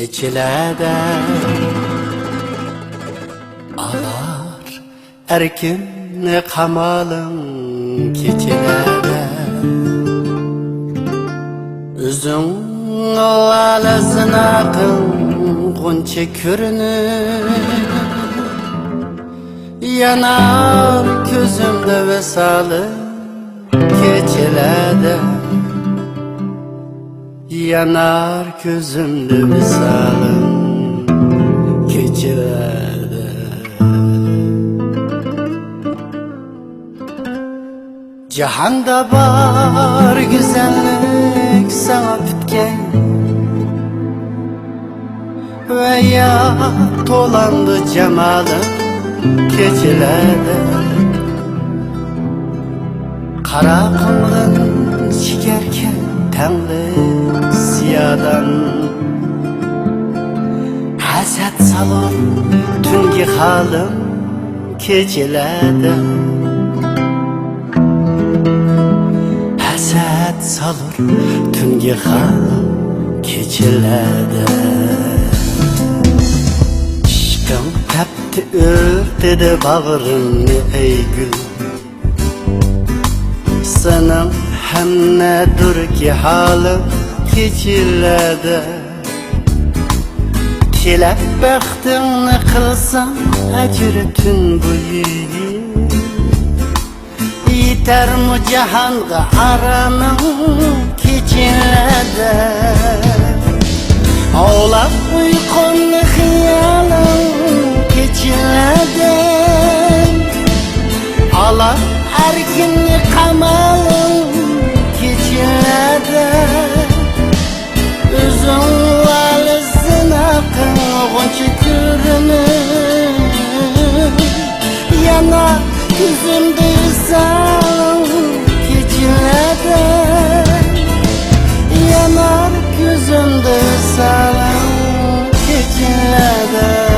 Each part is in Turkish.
keçilerde alar erkinni qamalın keçilerde üzün alasın akın ğunça körünür yanar gözümde vesalım keçilerde yanar gözümde visalım keçilerde cihanda var güzellik sana bitken ve ya tolandı cemalım keçilerde kara kumrun çikerken tenli siyadan haset salır tüngi halim keçilerde haset salır tüngi halim keçilerde aşkım tepti örtedi bağrını ey gül senin hem nedir ki halim keçilerde kelep baxtını kılsam acır tün boyu yeter mi cihanga aranın keçilerde ağlap uykunlu hiyalım keçilerde alar erkinli qamalım keçilerde üzün alisın akın ğunça körünür yanar gözümde visalım keçilerde yanar gözümde visalım keçilerde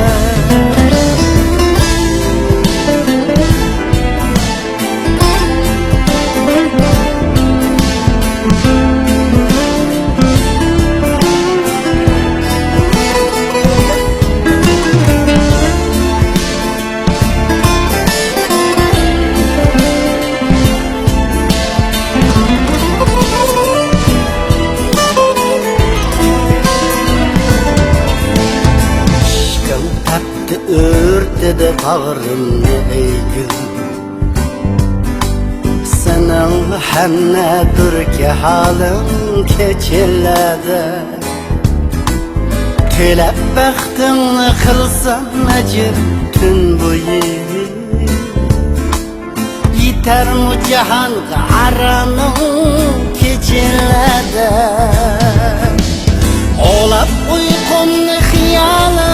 örtedi bağrımı ey gül senin hem nedir ki halim keçilerde kelep baxtını kılsam acır tün boyu yeter mi cihanga aranın keçilerde ağlap uykunlu hiyalım